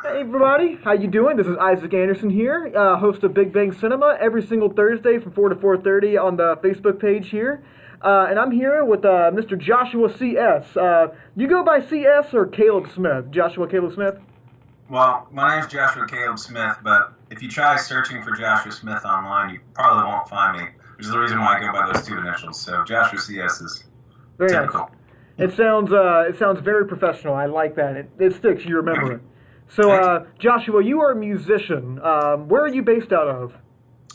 Hey everybody, how you doing? This is Isaac Anderson here, host of Big Bang Cinema every single Thursday from 4 to 4:30 on the Facebook page here. And I'm here with Mr. Joshua C.S. You go by C.S. or Caleb Smith? Joshua Caleb Smith? Well, my name's Joshua Caleb Smith, but if you try searching for Joshua Smith online, you probably won't find me, which is the reason why I go by those two initials. So Joshua C.S. is Very typical. nice. It sounds very professional. I like that. It sticks. You remember it. So, Joshua, you are a musician. Where are you based out of?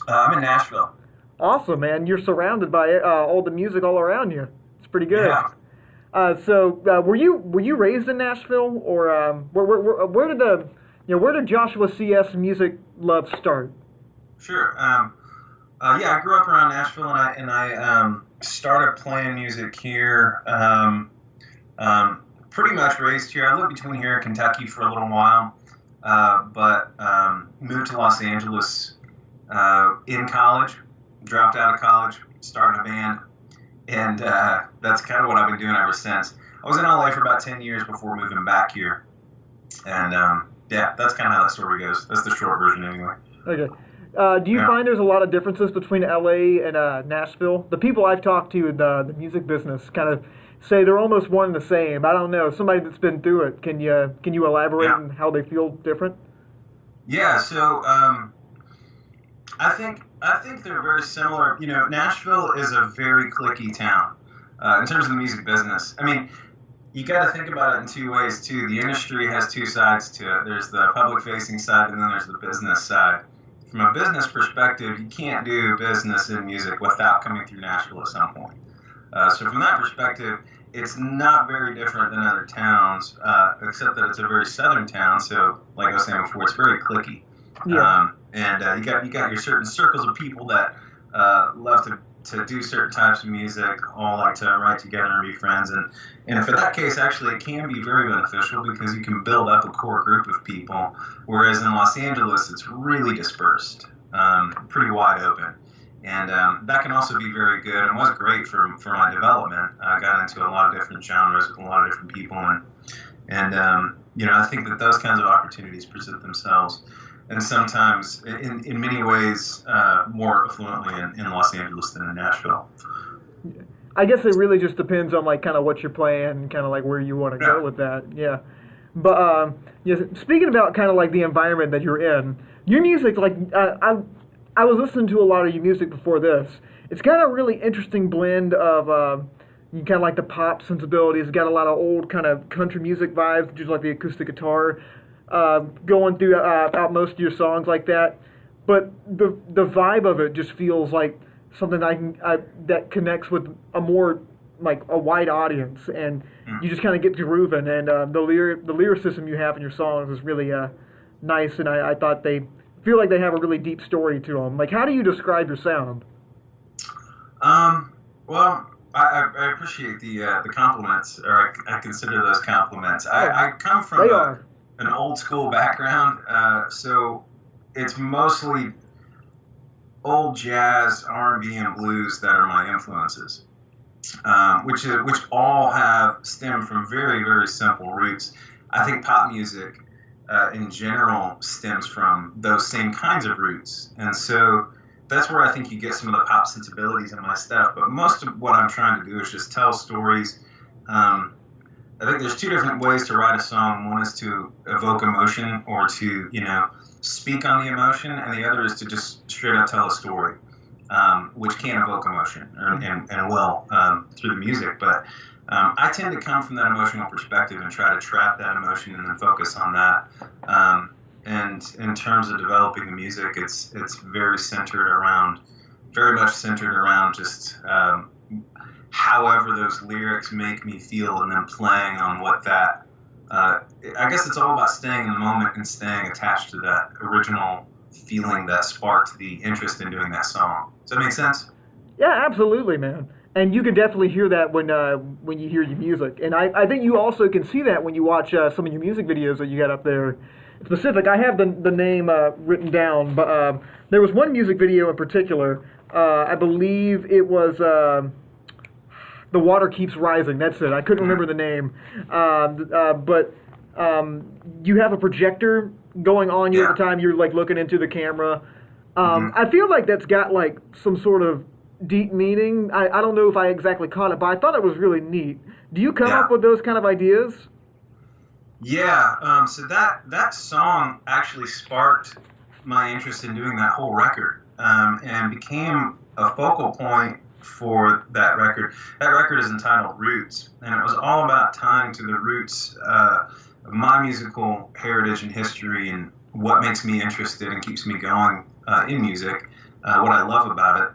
I'm in Nashville. Awesome, man. You're surrounded by all the music all around you. It's pretty good. Yeah. Were you raised in Nashville, or where did Joshua C.S. music love start? Sure. Yeah, I grew up around Nashville, and I started playing music here. Pretty much raised here. I lived between here and Kentucky for a little while, but moved to Los Angeles in college. Dropped out of college, started a band, and that's kind of what I've been doing ever since. I was in LA for about 10 years before moving back here, and yeah, that's kind of how that story goes. That's the short version, anyway. Okay. Do you find there's a lot of differences between LA and Nashville? The people I've talked to in the music business kind of say they're almost one and the same. I don't know. Somebody that's been through it, can you elaborate on how they feel different? Yeah. So I think they're very similar. You know, Nashville is a very cliquey town in terms of the music business. I mean, you got to think about it in two ways too. The industry has two sides to it. There's the public-facing side, and then there's the business side. From a business perspective, you can't do business in music without coming through Nashville at some point. So from that perspective, it's not very different than other towns, except that it's a very southern town. So, like I was saying before, it's very cliquey. Yeah. And you got your certain circles of people that love to do certain types of music, all like to write together and be friends. And for that case, actually, it can be very beneficial because you can build up a core group of people, whereas in Los Angeles, it's really dispersed, pretty wide open. And that can also be very good and was great for my development. I got into a lot of different genres with a lot of different people. And I think that those kinds of opportunities present themselves. And sometimes, in many ways, more affluently in Los Angeles than in Nashville. I guess it really just depends on like kind of what you're playing and kind of like where you want to go with that. Yeah. But speaking about kind of like the environment that you're in, your music, like I was listening to a lot of your music before this. It's got a really interesting blend of you kind of like the pop sensibilities. It's got a lot of old kind of country music vibes, just like the acoustic guitar going through out most of your songs like that. But the vibe of it just feels like something that connects with a more like a wide audience, and you just kind of get grooving. And the lyricism you have in your songs is really nice, and I thought they feel like they have a really deep story to them. Like, how do you describe your sound? Well, I appreciate the compliments, or I consider those compliments. I come from an old school background, so it's mostly old jazz, R&B, and blues that are my influences, which all have stemmed from very, very simple roots. I think pop music in general stems from those same kinds of roots. And so that's where I think you get some of the pop sensibilities in my stuff. But most of what I'm trying to do is just tell stories. I think there's two different ways to write a song. One is to evoke emotion or to, speak on the emotion, and the other is to just straight up tell a story, which can evoke emotion and will through the music. But I tend to come from that emotional perspective and try to trap that emotion and then focus on that. And in terms of developing the music, it's very much centered around just however those lyrics make me feel, and then playing on what that. I guess it's all about staying in the moment and staying attached to that original feeling that sparked the interest in doing that song. Does that make sense? Yeah, absolutely, man. And you can definitely hear that when you hear your music. And I think you also can see that when you watch some of your music videos that you got up there. Specific, I have the name written down, but there was one music video in particular. I believe it was The Water Keeps Rising. That's it. I couldn't remember the name. But you have a projector going on you Yeah. at the time. You're like looking into the camera. Mhm. I feel like that's got like some sort of deep meaning. I don't know if I exactly caught it, but I thought it was really neat. Do you come Yeah. up with those kind of ideas? Yeah, so that song actually sparked my interest in doing that whole record, and became a focal point for that record. That record is entitled Roots, and it was all about tying to the roots of my musical heritage and history, and what makes me interested and keeps me going in music, what I love about it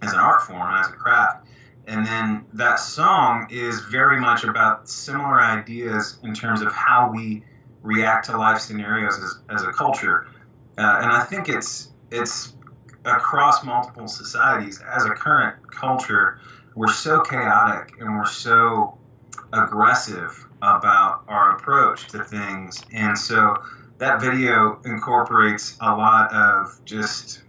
as an art form, as a craft. And then that song is very much about similar ideas in terms of how we react to life scenarios as a culture. And I think it's across multiple societies. As a current culture, we're so chaotic and we're so aggressive about our approach to things. And so that video incorporates a lot of just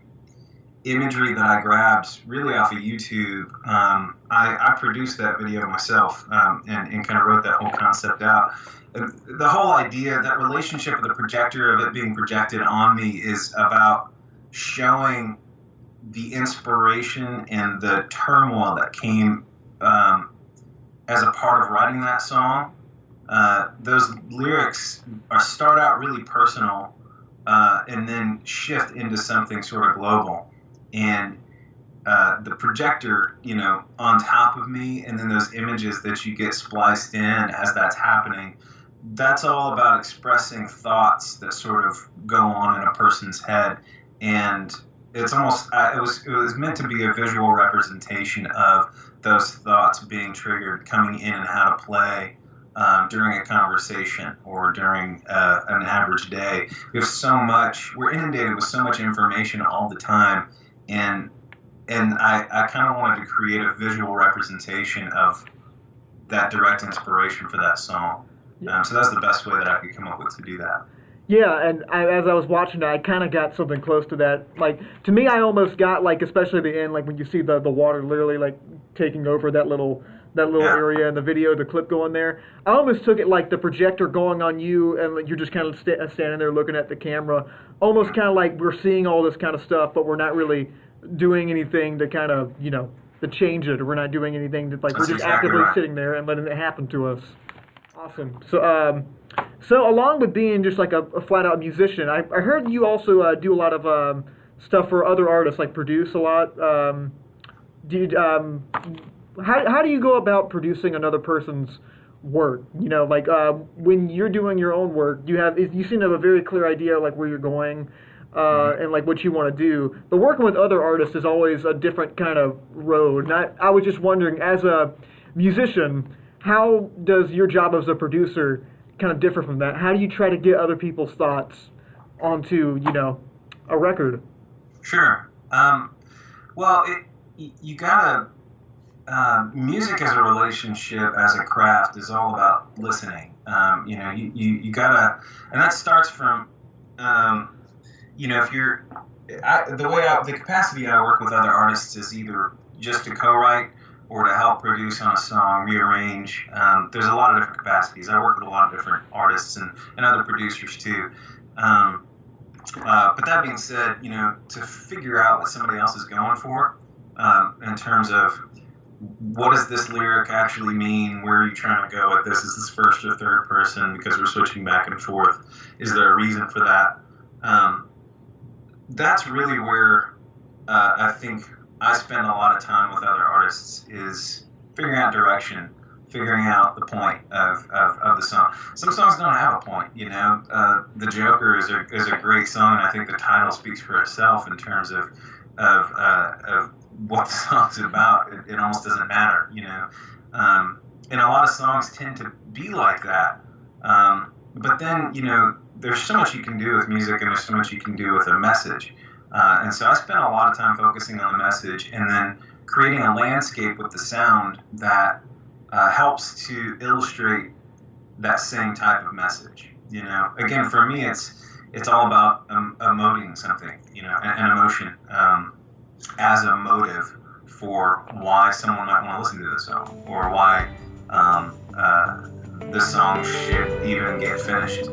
imagery that I grabbed really off of YouTube. I produced that video myself, and kind of wrote that whole concept out. The whole idea, that relationship of the projector, of it being projected on me, is about showing the inspiration and the turmoil that came as a part of writing that song. Those lyrics start out really personal, and then shift into something sort of global. And the projector, on top of me, and then those images that you get spliced in as that's happening, that's all about expressing thoughts that sort of go on in a person's head. And it's almost, it was meant to be a visual representation of those thoughts being triggered, coming in, and how to play during a conversation or during an average day. We're inundated with so much information all the time. And I kind of wanted to create a visual representation of that direct inspiration for that song. So that's the best way that I could come up with to do that. Yeah, and as I was watching it, I kind of got something close to that. Like, to me, I almost got, like, especially the end, like when you see the water literally like taking over that little Yeah. area in the video, the clip going there. I almost took it like the projector going on you, and like, you're just kind of standing there looking at the camera, almost kind of like we're seeing all this kind of stuff, but we're not really doing anything to kind of to change it, or we're not doing anything to like That's we're just exactly actively right. sitting there and letting it happen to us. Awesome. So along with being just like a flat out musician, I heard you also do a lot of stuff for other artists, like produce a lot. Do you, how do you go about producing another person's work? Like when you're doing your own work, you seem to have a very clear idea like where you're going, and like what you want to do. But working with other artists is always a different kind of road. And I was just wondering, as a musician, how does your job as a producer kind of differ from that? How do you try to get other people's thoughts onto a record? Sure. Well, you gotta. Music as a relationship, as a craft, is all about listening. You gotta, and that starts from, if you're, the capacity I work with other artists is either just to co-write or to help produce on a song, rearrange. There's a lot of different capacities. I work with a lot of different artists and other producers too. But that being said, to figure out what somebody else is going for, in terms of what does this lyric actually mean? Where are you trying to go with this? Is this first or third person? Because we're switching back and forth. Is there a reason for that? That's really where I think I spend a lot of time with other artists, is figuring out direction, figuring out the point of the song. Some songs don't have a point, The Joker is a great song, and I think the title speaks for itself in terms of what the song's about. It almost doesn't matter, And a lot of songs tend to be like that. But then, there's so much you can do with music, and there's so much you can do with a message. And so I spent a lot of time focusing on the message, and then creating a landscape with the sound that helps to illustrate that same type of message. Again, for me, it's all about emoting something, an emotion, as a motive for why someone might want to listen to this song, or why this song should even get finished.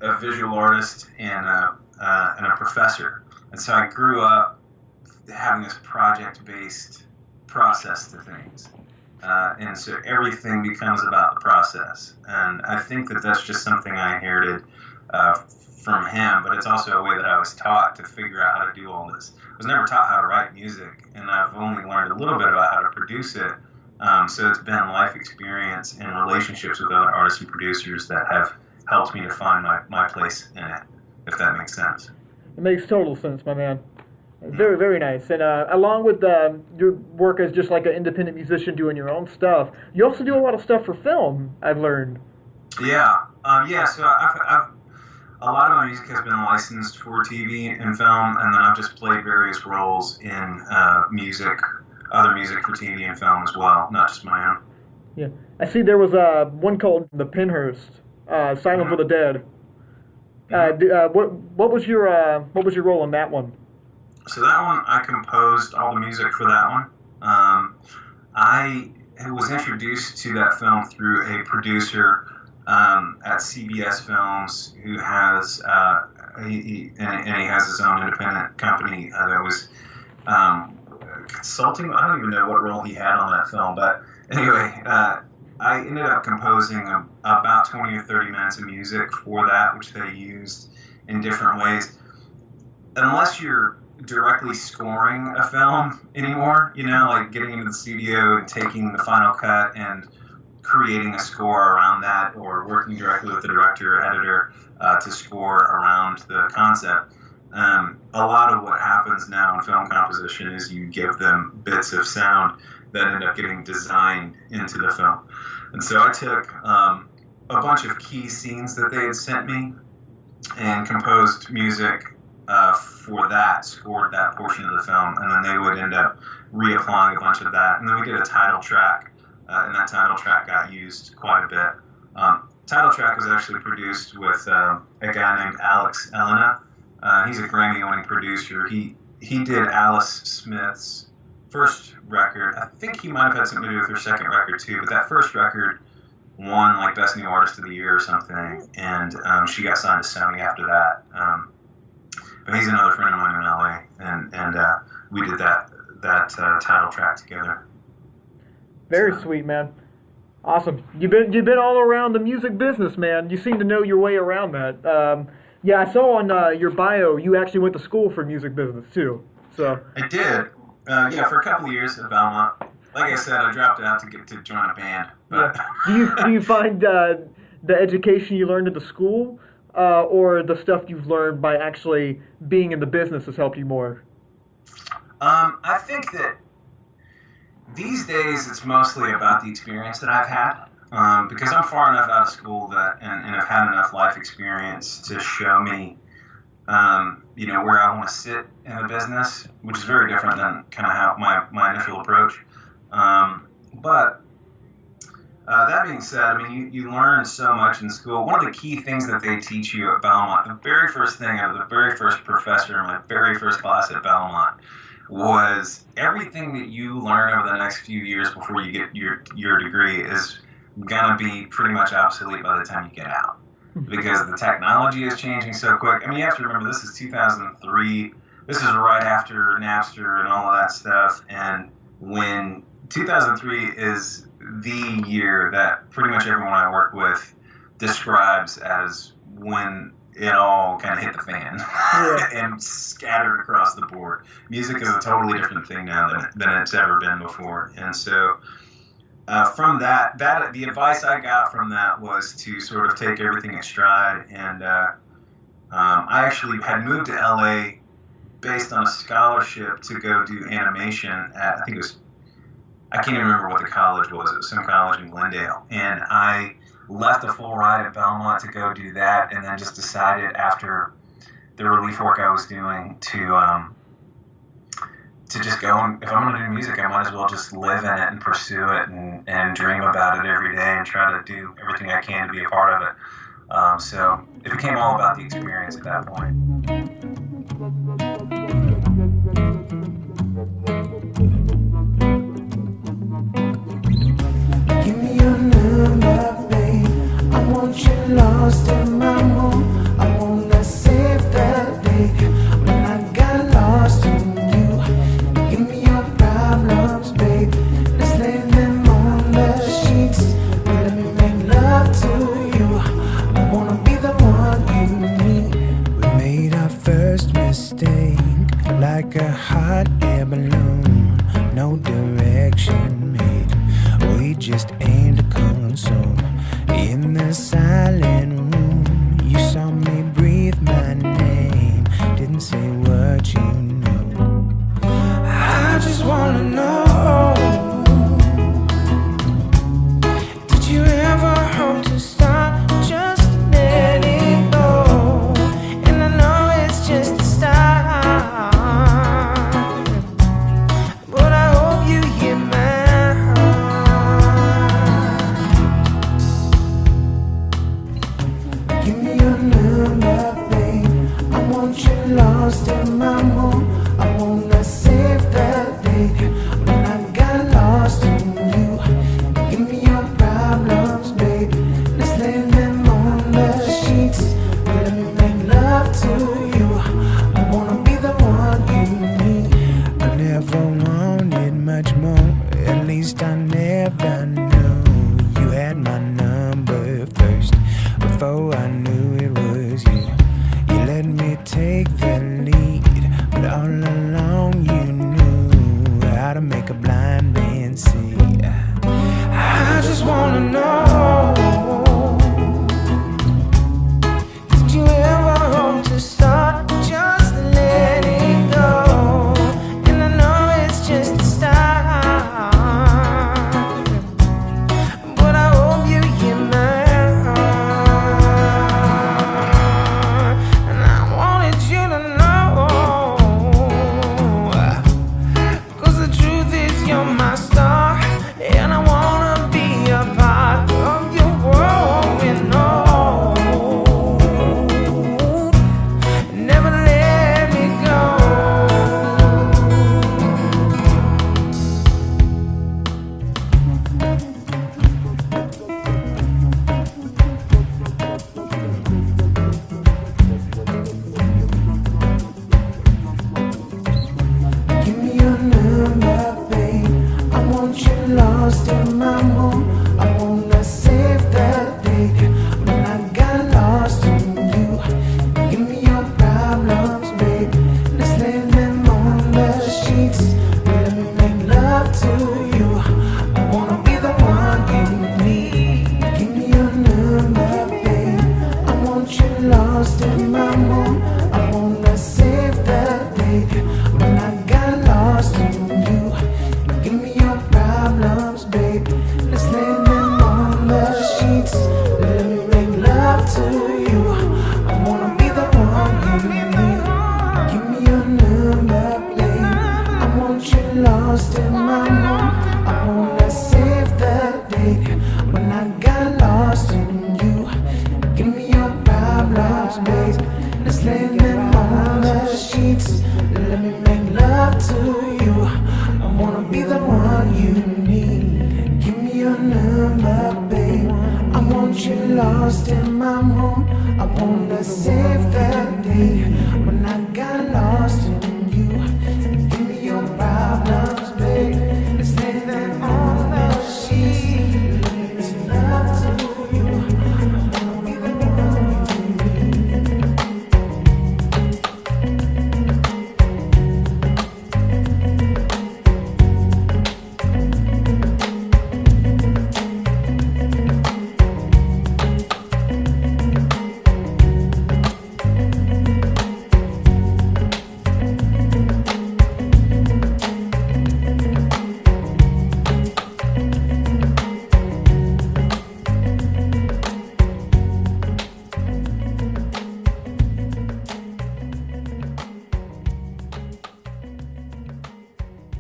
a visual artist and a professor, and so I grew up having this project-based process to things, and so everything becomes about the process. And I think that that's just something I inherited from him, but it's also a way that I was taught to figure out how to do all this. I was never taught how to write music, and I've only learned a little bit about how to produce it. So it's been life experience and relationships with other artists and producers that have helped me to find my place in it, if that makes sense. It makes total sense, my man. Very, very nice. And along with your work as just like an independent musician doing your own stuff, you also do a lot of stuff for film, I've learned. Yeah. So I've a lot of my music has been licensed for TV and film, and then I've just played various roles in other music for TV and film as well, not just my own. Yeah, I see there was one called The Pinhurst, Silent for the Dead. What was your role in that one? So that one, I composed all the music for that one. I was introduced to that film through a producer at CBS Films who has and he has his own independent company that was consulting. I don't even know what role he had on that film, but anyway, I ended up composing about 20 or 30 minutes of music for that, which they used in different ways. Unless you're directly scoring a film anymore, like getting into the studio and taking the final cut and creating a score around that, or working directly with the director or editor to score around the concept. A lot of what happens now in film composition is you give them bits of sound that end up getting designed into the film. And so I took a bunch of key scenes that they had sent me and composed music for that, scored that portion of the film, and then they would end up reapplying a bunch of that. And then we did a title track, and that title track got used quite a bit. Title track was actually produced with a guy named Alex Elena. He's a Grammy-winning producer. He did Alice Smith's first record. I think he might have had something to do with her second record too, but that first record won like Best New Artist of the Year or something, and she got signed to Sony after that. But he's another friend of mine in LA, and we did that title track together. Very sweet, man. Awesome. You've been all around the music business, man. You seem to know your way around that. Yeah, I saw on your bio you actually went to school for music business too. So I did. For a couple of years at Belmont. Like I said, I dropped out to join a band. But yeah. Do you find the education you learned at the school, or the stuff you've learned by actually being in the business has helped you more? I think that these days it's mostly about the experience that I've had, because I'm far enough out of school that and I've had enough life experience to show me, where I want to sit in the business, which is very different than kind of how my initial approach. But that being said, I mean, you learn so much in school. One of the key things that they teach you at Belmont, the very first thing, the very first professor in my very first class at Belmont, was everything that you learn over the next few years before you get your degree is going to be pretty much obsolete by the time you get out, because the technology is changing so quick. I mean, you have to remember, this is 2003. This is right after Napster and all of that stuff. And when 2003 is the year that pretty much everyone I work with describes as when it all kind of hit the fan and scattered across the board. Music is a totally different thing now than it's ever been before. And so from that the advice I got from that was to sort of take everything in stride. And I actually had moved to LA based on a scholarship to go do animation at, I can't even remember what the college was. It was some college in Glendale. And I left a full ride at Belmont to go do that, and then just decided after the relief work I was doing to just go, and if I'm going to do music, I might as well just live in it and pursue it and dream about it every day and try to do everything I can to be a part of it. So it became all about the experience at that point. Give me your number, babe. I want you lost in my room. I wanna save that day when I got lost in you. Give me your problems, babe. Let's lay them on the sheets. Let me make love to you. I wanna be the one you need. We made our first mistake like a hot air balloon. No direction made. We just aimed to console. In the silent room, you saw me breathe my name. Didn't say what you know. I just wanna know, did you ever hope to stop? Just let it go. And I know it's just the start, but I hope you hear my heart. Give me your number, babe. I want you lost in my room. I wanna save that day when I got lost in you. Give me your problems, babe. Let's lay them on the sheets. Let me make love to they take the lead, but all along you knew how to make a blind man see. I just wanna know, did you ever hope to start just letting go? And I know it's just a start, but I hope you hear my heart. And I wanted you to know, 'cause the truth is you're my star, and I wanna be a part of your growing old. Never let me go. Give me your number, babe. I want you lost in my room. I wanna save the day when I got lost in you. Give me your problems, babe. Let's lay them on the sheets. Let me make love to you. I wanna be the one you need. Give me your number, babe. I want you lost in my room. I wanna save the day when I got lost in you. Give me your problems, babe. Let's lay them on the sheets. Let me make love to you. I wanna be the one you need. Give me your number, babe. I want you lost in my room. I wanna save the day when I got lost in you. Give me your problems, babe. Let's lay them on the sheets. Let me make love to you. I wanna be the one you need. Give me your number, babe. I want you lost in my room. I wanna save the day when I got lost in you. Give me your problems, babe. Let's lay them on the sheets. Let me make love to you. I wanna be the one you need.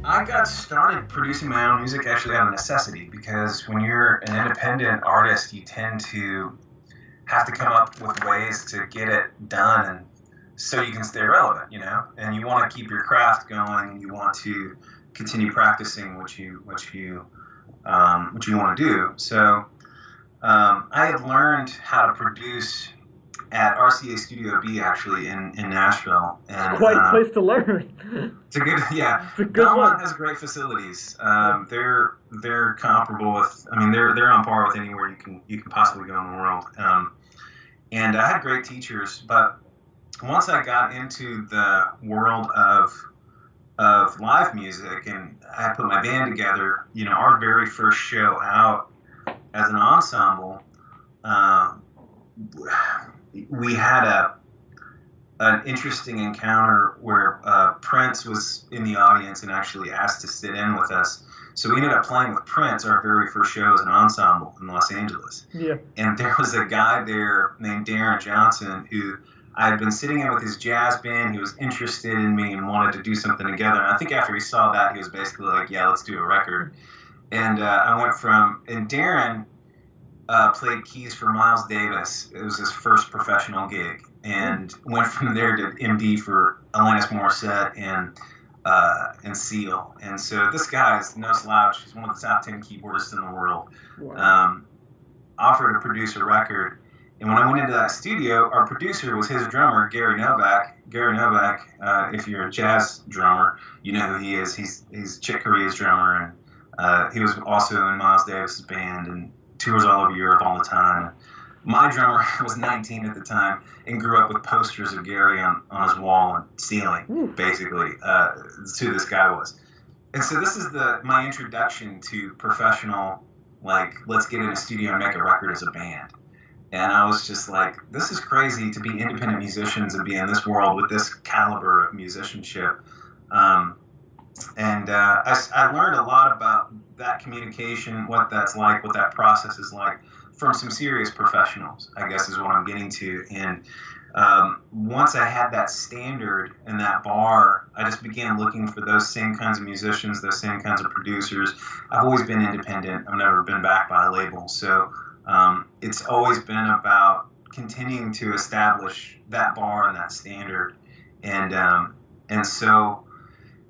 I got started producing my own music actually out of necessity, because when you're an independent artist, you tend to have to come up with ways to get it done, and so you can stay relevant, you know. And you want to keep your craft going, and you want to continue practicing what you want to do. So I had learned how to produce at RCA Studio B, actually, in Nashville. And, It's quite a place to learn. It's a good, yeah. It's a good Belmont one. has great facilities. They're comparable with, I mean, they're on par with anywhere you can possibly go in the world. And I had great teachers, but once I got into the world of live music and I put my band together, you know, our very first show out as an ensemble, we had an interesting encounter where Prince was in the audience and actually asked to sit in with us. So we ended up playing with Prince our very first show as an ensemble in Los Angeles. Yeah. And there was a guy there named Darren Johnson who I had been sitting in with his jazz band. He was interested in me and wanted to do something together. And I think after he saw that, he was basically like, yeah, let's do a record. And I went from, and Darren played keys for Miles Davis. It was his first professional gig. And went from there to MD for Alanis Morissette and Seal. And so this guy is no slouch. He's one of the top 10 keyboardists in the world. Wow. Offered to produce a record. And when I went into that studio, our producer was his drummer, Gary Novak. Gary Novak, if you're a jazz drummer, you know who he is. He's Chick Corea's drummer, and he was also in Miles Davis's band and tours all over Europe all the time. my drummer was 19 at the time and grew up with posters of Gary on his wall and ceiling, basically. That's who this guy was. And so this is my introduction to professional, like, let's get in a studio and make a record as a band. And I was just like, this is crazy to be independent musicians and be in this world with this caliber of musicianship. I learned a lot about that communication, what that's like, what that process is like, from some serious professionals, I guess is what I'm getting to. And once I had that standard and that bar, I just began looking for those same kinds of musicians, those same kinds of producers. I've always been independent. I've never been backed by a label. So it's always been about continuing to establish that bar and that standard. And so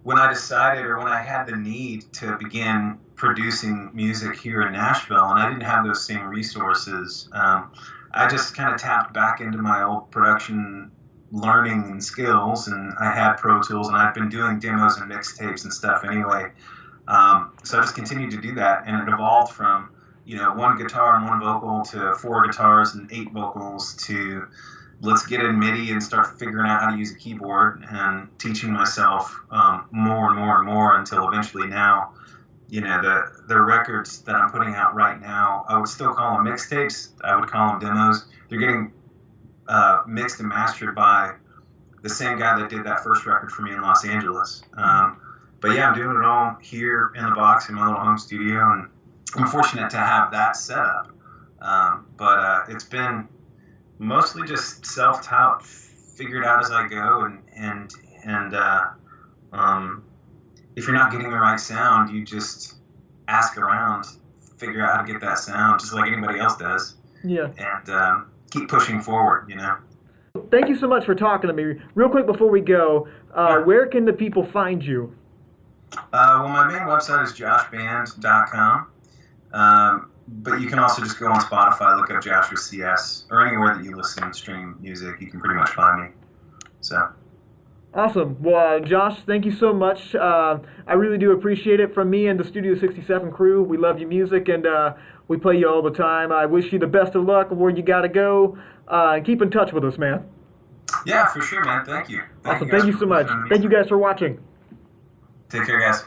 when I decided, or when I had the need to begin producing music here in Nashville, and I didn't have those same resources, I just kind of tapped back into my old production learning and skills, and I had Pro Tools, and I'd been doing demos and mixtapes and stuff anyway. So I just continued to do that, and it evolved from, one guitar and one vocal to 4 guitars and 8 vocals to let's get in MIDI and start figuring out how to use a keyboard, and teaching myself more and more and more until eventually now, the records that I'm putting out right now, I would still call them mixtapes. I would call them demos. They're getting mixed and mastered by the same guy that did that first record for me in Los Angeles. But yeah, I'm doing it all here in the box in my little home studio, and I'm fortunate to have that set up. But it's been mostly just self-taught, figured out as I go, and if you're not getting the right sound, you just ask around, figure out how to get that sound, just like anybody else does. Yeah. And keep pushing forward, Thank you so much for talking to me. Real quick before we go, where can the people find you? Well, my main website is joshband.com. But you can also just go on Spotify, look up Joshua C.S, or anywhere that you listen and stream music. You can pretty much find me. So. Awesome. Well, Josh, thank you so much. I really do appreciate it. From me and the Studio 67 crew, we love your music, and we play you all the time. I wish you the best of luck where you got to go. Keep in touch with us, man. Yeah, for sure, man. Thank you. Awesome. Thank you so much. Thank you guys for watching. Take care, guys.